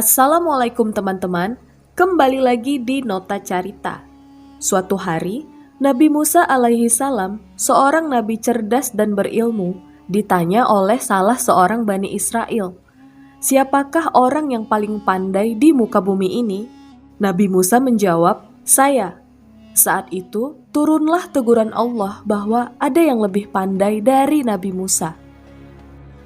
Assalamualaikum teman-teman, kembali lagi di Nota Carita. Suatu hari, Nabi Musa alaihi salam, seorang nabi cerdas dan berilmu, ditanya oleh salah seorang Bani Israel, "Siapakah orang yang paling pandai di muka bumi ini?" Nabi Musa menjawab, "Saya." Saat itu, turunlah teguran Allah bahwa ada yang lebih pandai dari Nabi Musa.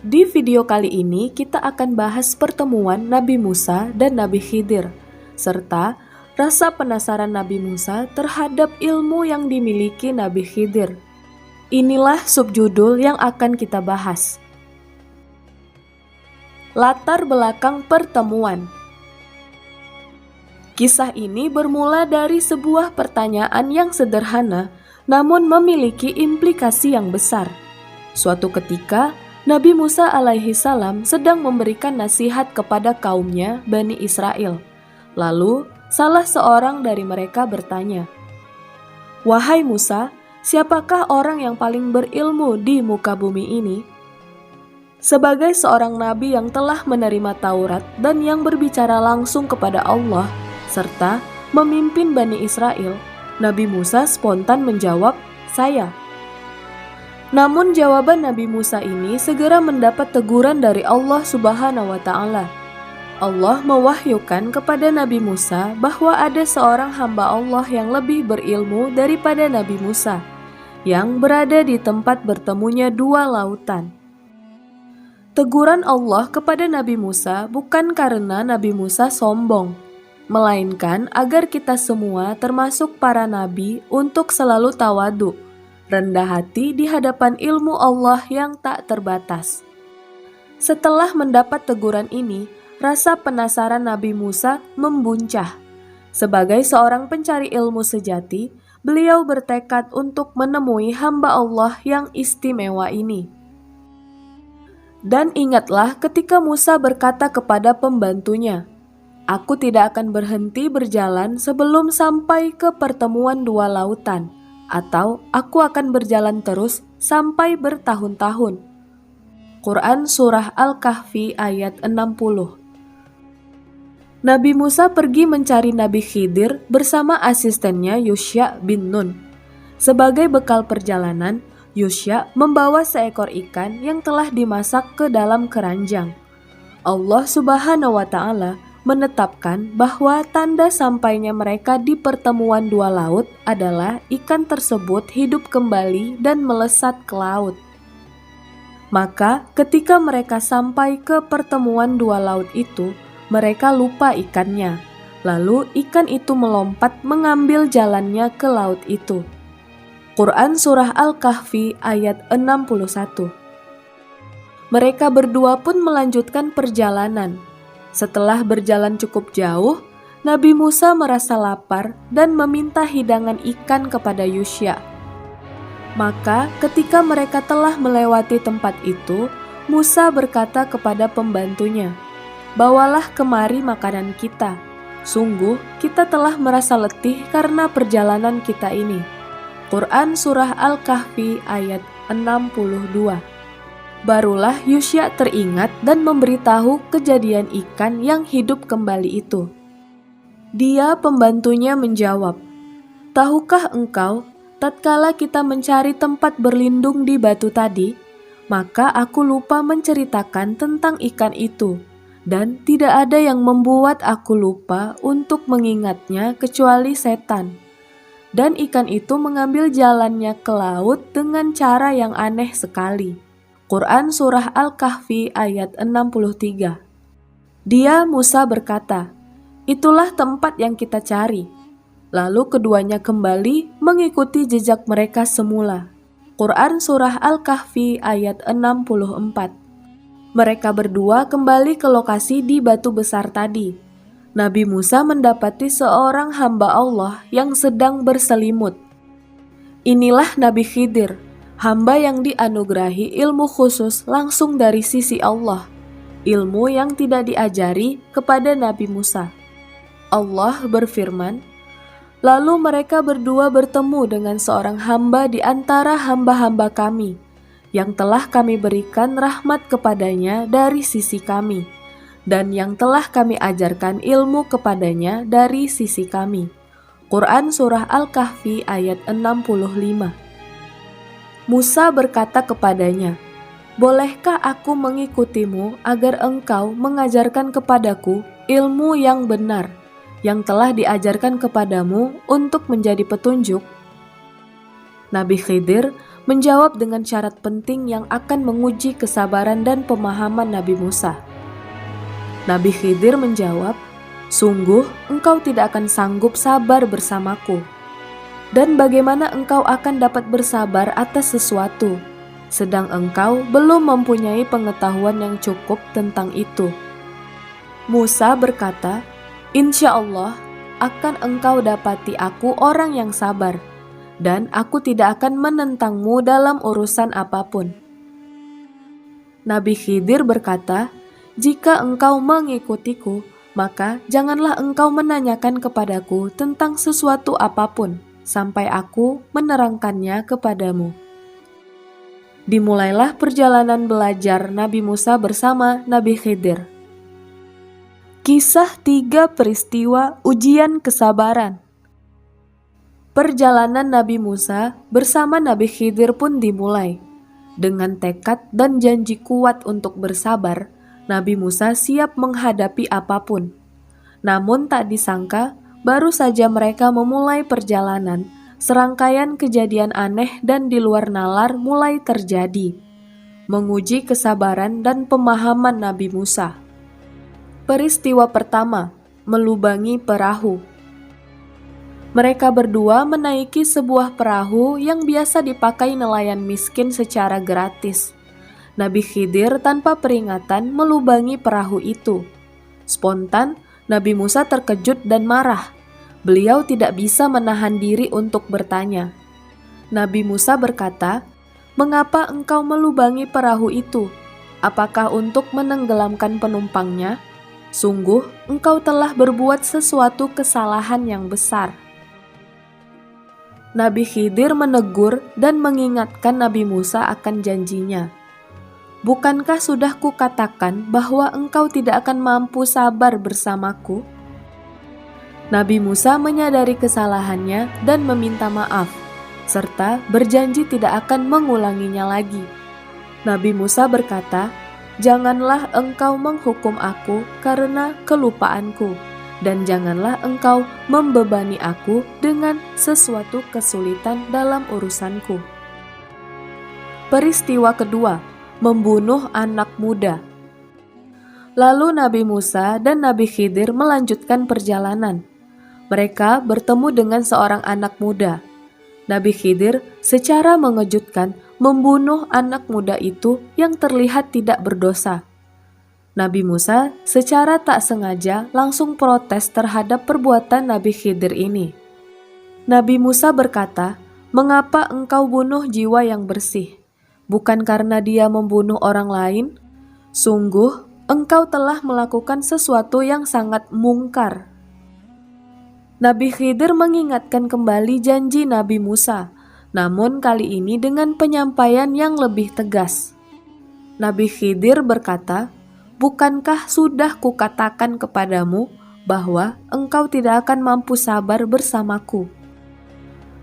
Di video kali ini kita akan bahas pertemuan Nabi Musa dan Nabi Khidir, serta rasa penasaran Nabi Musa terhadap ilmu yang dimiliki Nabi Khidir. Inilah subjudul yang akan kita bahas. Latar belakang pertemuan. Kisah ini bermula dari sebuah pertanyaan yang sederhana, namun memiliki implikasi yang besar. Suatu ketika, Nabi Musa alaihi salam sedang memberikan nasihat kepada kaumnya Bani Israel. Lalu, salah seorang dari mereka bertanya, "Wahai Musa, siapakah orang yang paling berilmu di muka bumi ini?" Sebagai seorang nabi yang telah menerima Taurat dan yang berbicara langsung kepada Allah, serta memimpin Bani Israel, Nabi Musa spontan menjawab, "Saya." Namun jawaban Nabi Musa ini segera mendapat teguran dari Allah Subhanahu wa Ta'ala. Allah mewahyukan kepada Nabi Musa bahwa ada seorang hamba Allah yang lebih berilmu daripada Nabi Musa, yang berada di tempat bertemunya dua lautan. Teguran Allah kepada Nabi Musa bukan karena Nabi Musa sombong, melainkan agar kita semua termasuk para nabi untuk selalu tawadu, rendah hati di hadapan ilmu Allah yang tak terbatas. Setelah mendapat teguran ini, rasa penasaran Nabi Musa membuncah. Sebagai seorang pencari ilmu sejati, beliau bertekad untuk menemui hamba Allah yang istimewa ini. Dan ingatlah ketika Musa berkata kepada pembantunya, "Aku tidak akan berhenti berjalan sebelum sampai ke pertemuan dua lautan, atau aku akan berjalan terus sampai bertahun-tahun." Quran Surah Al-Kahfi ayat 60. Nabi Musa pergi mencari Nabi Khidir bersama asistennya Yusya bin Nun. Sebagai bekal perjalanan, Yusya membawa seekor ikan yang telah dimasak ke dalam keranjang. Allah Subhanahu wa Ta'ala menetapkan bahwa tanda sampainya mereka di pertemuan dua laut adalah ikan tersebut hidup kembali dan melesat ke laut. Maka ketika mereka sampai ke pertemuan dua laut itu, mereka lupa ikannya. Lalu ikan itu melompat mengambil jalannya ke laut itu. Quran Surah Al-Kahfi ayat 61. Mereka berdua pun melanjutkan perjalanan. Setelah berjalan cukup jauh, Nabi Musa merasa lapar dan meminta hidangan ikan kepada Yusya. Maka ketika mereka telah melewati tempat itu, Musa berkata kepada pembantunya, "Bawalah kemari makanan kita. Sungguh kita telah merasa letih karena perjalanan kita ini." Quran Surah Al-Kahfi ayat 62. Barulah Yusya teringat dan memberitahu kejadian ikan yang hidup kembali itu. Dia pembantunya menjawab, "Tahukah engkau, tatkala kita mencari tempat berlindung di batu tadi, maka aku lupa menceritakan tentang ikan itu, dan tidak ada yang membuat aku lupa untuk mengingatnya kecuali setan. Dan ikan itu mengambil jalannya ke laut dengan cara yang aneh sekali." Quran Surah Al-Kahfi ayat 63. Dia Musa berkata, "Itulah tempat yang kita cari." Lalu keduanya kembali mengikuti jejak mereka semula. Quran Surah Al-Kahfi ayat 64. Mereka berdua kembali ke lokasi di batu besar tadi. Nabi Musa mendapati seorang hamba Allah yang sedang berselimut. Inilah Nabi Khidir, hamba yang dianugerahi ilmu khusus langsung dari sisi Allah, ilmu yang tidak diajari kepada Nabi Musa. Allah berfirman, "Lalu mereka berdua bertemu dengan seorang hamba di antara hamba-hamba kami, yang telah kami berikan rahmat kepadanya dari sisi kami, dan yang telah kami ajarkan ilmu kepadanya dari sisi kami. Quran Surah Al-Kahfi ayat 65. Musa berkata kepadanya, "Bolehkah aku mengikutimu agar engkau mengajarkan kepadaku ilmu yang benar, yang telah diajarkan kepadamu untuk menjadi petunjuk?" Nabi Khidir menjawab dengan syarat penting yang akan menguji kesabaran dan pemahaman Nabi Musa. Nabi Khidir menjawab, "Sungguh engkau tidak akan sanggup sabar bersamaku. Dan bagaimana engkau akan dapat bersabar atas sesuatu, sedang engkau belum mempunyai pengetahuan yang cukup tentang itu?" Musa berkata, "Insya Allah akan engkau dapati aku orang yang sabar, dan aku tidak akan menentangmu dalam urusan apapun." Nabi Khidir berkata, "Jika engkau mengikutiku, maka janganlah engkau menanyakan kepadaku tentang sesuatu apapun, sampai aku menerangkannya kepadamu." Dimulailah perjalanan belajar Nabi Musa bersama Nabi Khidir. Kisah 3 peristiwa ujian kesabaran. Perjalanan Nabi Musa bersama Nabi Khidir pun dimulai. Dengan tekad dan janji kuat untuk bersabar, Nabi Musa siap menghadapi apapun. Namun tak disangka, baru saja mereka memulai perjalanan, serangkaian kejadian aneh dan di luar nalar mulai terjadi, menguji kesabaran dan pemahaman Nabi Musa. Peristiwa pertama, melubangi perahu. Mereka berdua menaiki sebuah perahu yang biasa dipakai nelayan miskin secara gratis. Nabi Khidir tanpa peringatan melubangi perahu itu. Spontan, Nabi Musa terkejut dan marah. Beliau tidak bisa menahan diri untuk bertanya. Nabi Musa berkata, "Mengapa engkau melubangi perahu itu? Apakah untuk menenggelamkan penumpangnya? Sungguh, engkau telah berbuat sesuatu kesalahan yang besar." Nabi Khidir menegur dan mengingatkan Nabi Musa akan janjinya. "Bukankah sudah kukatakan bahwa engkau tidak akan mampu sabar bersamaku?" Nabi Musa menyadari kesalahannya dan meminta maaf, serta berjanji tidak akan mengulanginya lagi. Nabi Musa berkata, "Janganlah engkau menghukum aku karena kelupaanku, dan janganlah engkau membebani aku dengan sesuatu kesulitan dalam urusanku." Peristiwa kedua, membunuh anak muda. Lalu Nabi Musa dan Nabi Khidir melanjutkan perjalanan. Mereka bertemu dengan seorang anak muda. Nabi Khidir secara mengejutkan membunuh anak muda itu yang terlihat tidak berdosa. Nabi Musa secara tak sengaja langsung protes terhadap perbuatan Nabi Khidir ini. Nabi Musa berkata, "Mengapa engkau bunuh jiwa yang bersih? Bukan karena dia membunuh orang lain? Sungguh, engkau telah melakukan sesuatu yang sangat mungkar." Nabi Khidir mengingatkan kembali janji Nabi Musa, namun kali ini dengan penyampaian yang lebih tegas. Nabi Khidir berkata, "Bukankah sudah kukatakan kepadamu bahwa engkau tidak akan mampu sabar bersamaku?"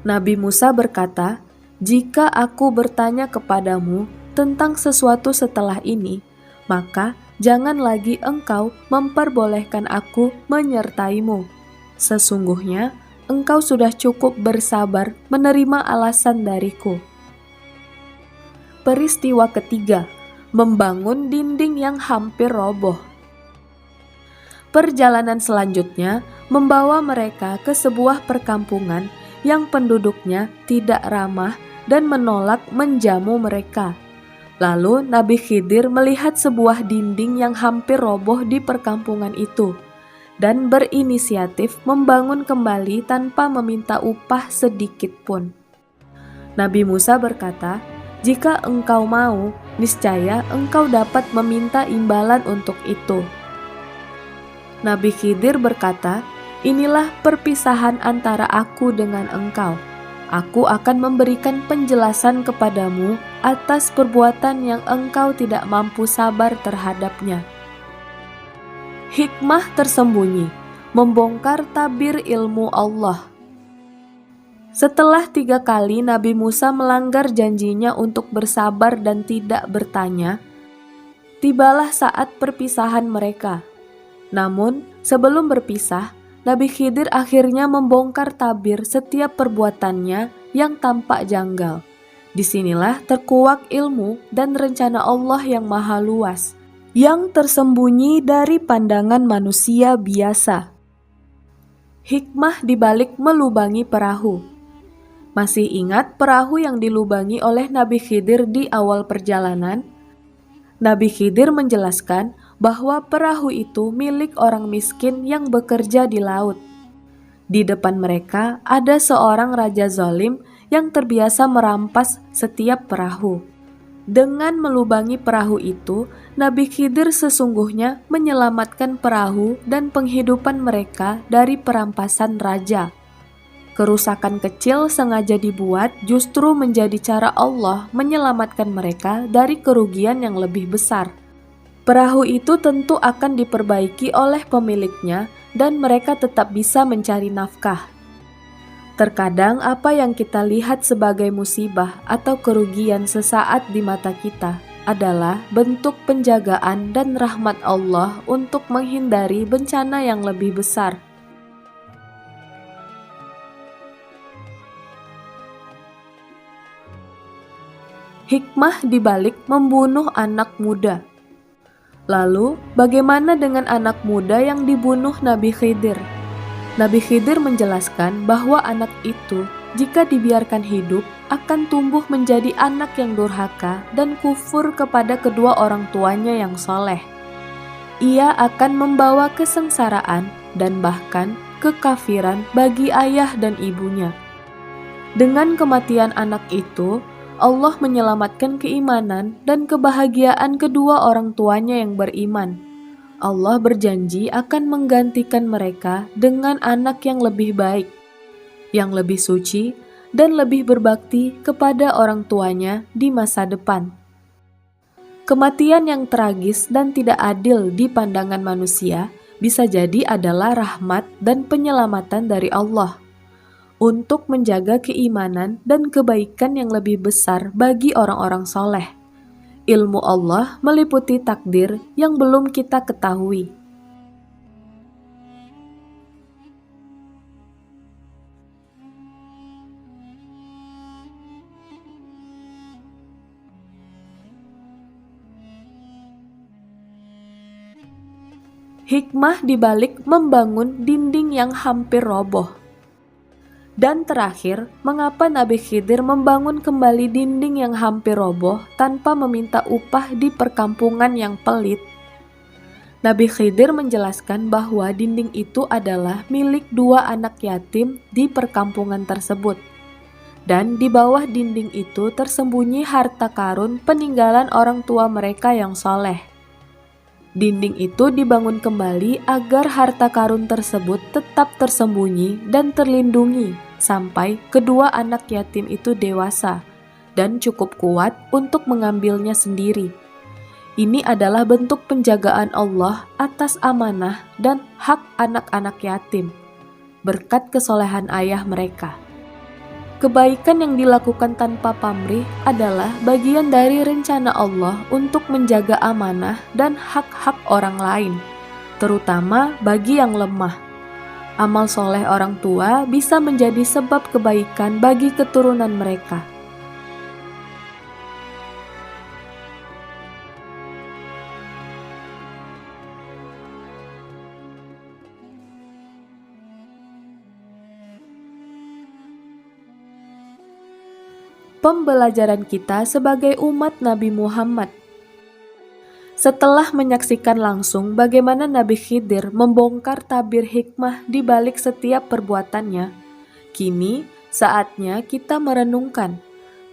Nabi Musa berkata, "Jika aku bertanya kepadamu tentang sesuatu setelah ini, maka jangan lagi engkau memperbolehkan aku menyertaimu. Sesungguhnya engkau sudah cukup bersabar menerima alasan dariku." Peristiwa ketiga, membangun dinding yang hampir roboh. Perjalanan selanjutnya membawa mereka ke sebuah perkampungan yang penduduknya tidak ramah dan menolak menjamu mereka. Lalu Nabi Khidir melihat sebuah dinding yang hampir roboh di perkampungan itu dan berinisiatif membangun kembali tanpa meminta upah sedikit pun. Nabi Musa berkata, "Jika engkau mau, niscaya engkau dapat meminta imbalan untuk itu." Nabi Khidir berkata, "Inilah perpisahan antara aku dengan engkau. Aku akan memberikan penjelasan kepadamu atas perbuatan yang engkau tidak mampu sabar terhadapnya." Hikmah tersembunyi, membongkar tabir ilmu Allah. Setelah 3 kali Nabi Musa melanggar janjinya untuk bersabar dan tidak bertanya, tibalah saat perpisahan mereka. Namun, sebelum berpisah, Nabi Khidir akhirnya membongkar tabir setiap perbuatannya yang tampak janggal. Disinilah terkuak ilmu dan rencana Allah yang maha luas, yang tersembunyi dari pandangan manusia biasa. Hikmah di balik melubangi perahu. Masih ingat perahu yang dilubangi oleh Nabi Khidir di awal perjalanan? Nabi Khidir menjelaskan bahwa perahu itu milik orang miskin yang bekerja di laut. Di depan mereka ada seorang raja zalim yang terbiasa merampas setiap perahu. Dengan melubangi perahu itu, Nabi Khidir sesungguhnya menyelamatkan perahu dan penghidupan mereka dari perampasan raja. Kerusakan kecil sengaja dibuat justru menjadi cara Allah menyelamatkan mereka dari kerugian yang lebih besar. Perahu itu tentu akan diperbaiki oleh pemiliknya dan mereka tetap bisa mencari nafkah. Terkadang apa yang kita lihat sebagai musibah atau kerugian sesaat di mata kita adalah bentuk penjagaan dan rahmat Allah untuk menghindari bencana yang lebih besar. Hikmah di balik membunuh anak muda. Lalu, bagaimana dengan anak muda yang dibunuh Nabi Khidir? Nabi Khidir menjelaskan bahwa anak itu, jika dibiarkan hidup, akan tumbuh menjadi anak yang durhaka dan kufur kepada kedua orang tuanya yang soleh. Ia akan membawa kesengsaraan dan bahkan kekafiran bagi ayah dan ibunya. Dengan kematian anak itu, Allah menyelamatkan keimanan dan kebahagiaan kedua orang tuanya yang beriman. Allah berjanji akan menggantikan mereka dengan anak yang lebih baik, yang lebih suci, dan lebih berbakti kepada orang tuanya di masa depan. Kematian yang tragis dan tidak adil di pandangan manusia bisa jadi adalah rahmat dan penyelamatan dari Allah untuk menjaga keimanan dan kebaikan yang lebih besar bagi orang-orang soleh. Ilmu Allah meliputi takdir yang belum kita ketahui. Hikmah di balik membangun dinding yang hampir roboh. Dan terakhir, mengapa Nabi Khidir membangun kembali dinding yang hampir roboh tanpa meminta upah di perkampungan yang pelit? Nabi Khidir menjelaskan bahwa dinding itu adalah milik 2 anak yatim di perkampungan tersebut. Dan di bawah dinding itu tersembunyi harta karun peninggalan orang tua mereka yang soleh. Dinding itu dibangun kembali agar harta karun tersebut tetap tersembunyi dan terlindungi sampai kedua anak yatim itu dewasa dan cukup kuat untuk mengambilnya sendiri. Ini adalah bentuk penjagaan Allah atas amanah dan hak anak-anak yatim, berkat kesolehan ayah mereka. Kebaikan yang dilakukan tanpa pamrih adalah bagian dari rencana Allah untuk menjaga amanah dan hak-hak orang lain, terutama bagi yang lemah. Amal soleh orang tua bisa menjadi sebab kebaikan bagi keturunan mereka. Pembelajaran kita sebagai umat Nabi Muhammad. Setelah menyaksikan langsung bagaimana Nabi Khidir membongkar tabir hikmah di balik setiap perbuatannya, kini saatnya kita merenungkan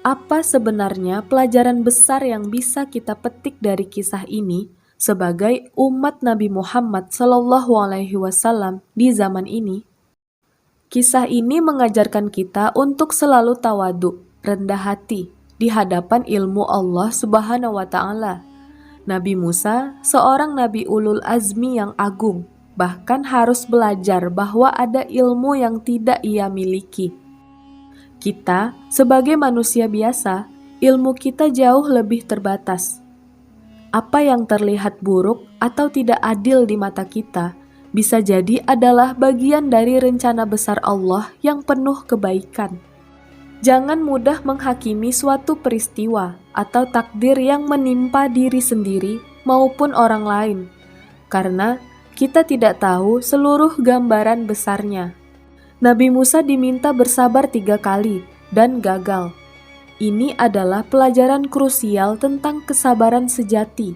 apa sebenarnya pelajaran besar yang bisa kita petik dari kisah ini sebagai umat Nabi Muhammad SAW di zaman ini. Kisah ini mengajarkan kita untuk selalu tawadu, rendah hati di hadapan ilmu Allah Subhanahu wa Ta'ala. Nabi Musa, seorang nabi ulul azmi yang agung, bahkan harus belajar bahwa ada ilmu yang tidak ia miliki. Kita, sebagai manusia biasa, ilmu kita jauh lebih terbatas. Apa yang terlihat buruk atau tidak adil di mata kita, bisa jadi adalah bagian dari rencana besar Allah yang penuh kebaikan. Jangan mudah menghakimi suatu peristiwa atau takdir yang menimpa diri sendiri maupun orang lain, karena kita tidak tahu seluruh gambaran besarnya. Nabi Musa diminta bersabar 3 kali dan gagal. Ini adalah pelajaran krusial tentang kesabaran sejati,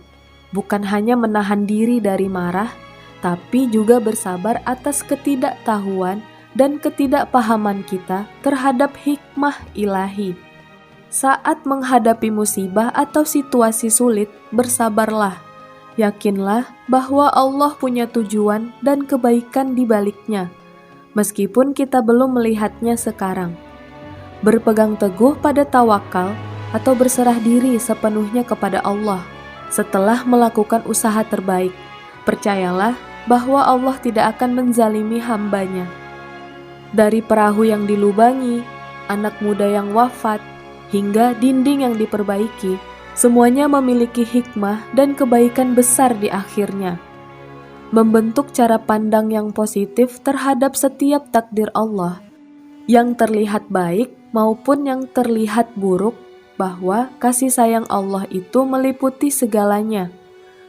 bukan hanya menahan diri dari marah, tapi juga bersabar atas ketidaktahuan dan ketidakpahaman kita terhadap hikmah ilahi. Saat menghadapi musibah atau situasi sulit, bersabarlah. Yakinlah bahwa Allah punya tujuan dan kebaikan di baliknya, meskipun kita belum melihatnya sekarang. Berpegang teguh pada tawakal atau berserah diri sepenuhnya kepada Allah setelah melakukan usaha terbaik. Percayalah bahwa Allah tidak akan menzalimi hambanya. Dari perahu yang dilubangi, anak muda yang wafat, hingga dinding yang diperbaiki, semuanya memiliki hikmah dan kebaikan besar di akhirnya. Membentuk cara pandang yang positif terhadap setiap takdir Allah, yang terlihat baik maupun yang terlihat buruk, bahwa kasih sayang Allah itu meliputi segalanya,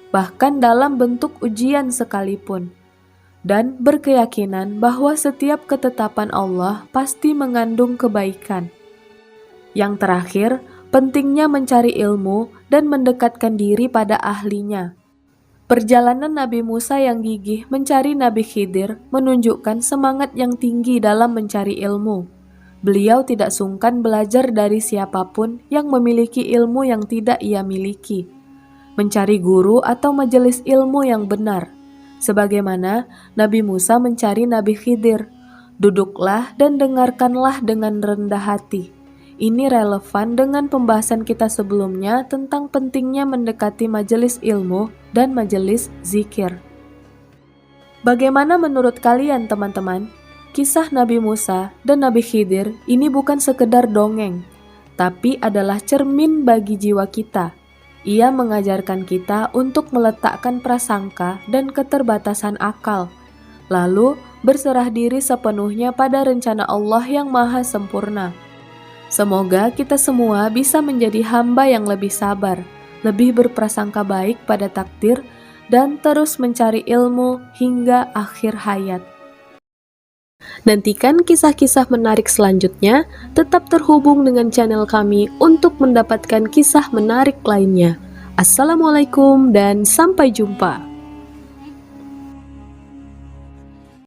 bahkan dalam bentuk ujian sekalipun. Dan berkeyakinan bahwa setiap ketetapan Allah pasti mengandung kebaikan. Yang terakhir, pentingnya mencari ilmu dan mendekatkan diri pada ahlinya. Perjalanan Nabi Musa yang gigih mencari Nabi Khidir menunjukkan semangat yang tinggi dalam mencari ilmu. Beliau tidak sungkan belajar dari siapapun yang memiliki ilmu yang tidak ia miliki, mencari guru atau majelis ilmu yang benar. Sebagaimana Nabi Musa mencari Nabi Khidir, duduklah dan dengarkanlah dengan rendah hati. Ini relevan dengan pembahasan kita sebelumnya tentang pentingnya mendekati majelis ilmu dan majelis zikir. Bagaimana menurut kalian teman-teman? Kisah Nabi Musa dan Nabi Khidir ini bukan sekedar dongeng, tapi adalah cermin bagi jiwa kita. Ia mengajarkan kita untuk meletakkan prasangka dan keterbatasan akal, lalu berserah diri sepenuhnya pada rencana Allah yang maha sempurna. Semoga kita semua bisa menjadi hamba yang lebih sabar, lebih berprasangka baik pada takdir, dan terus mencari ilmu hingga akhir hayat. Nantikan kisah-kisah menarik selanjutnya, tetap terhubung dengan channel kami untuk mendapatkan kisah menarik lainnya. Assalamualaikum dan sampai jumpa.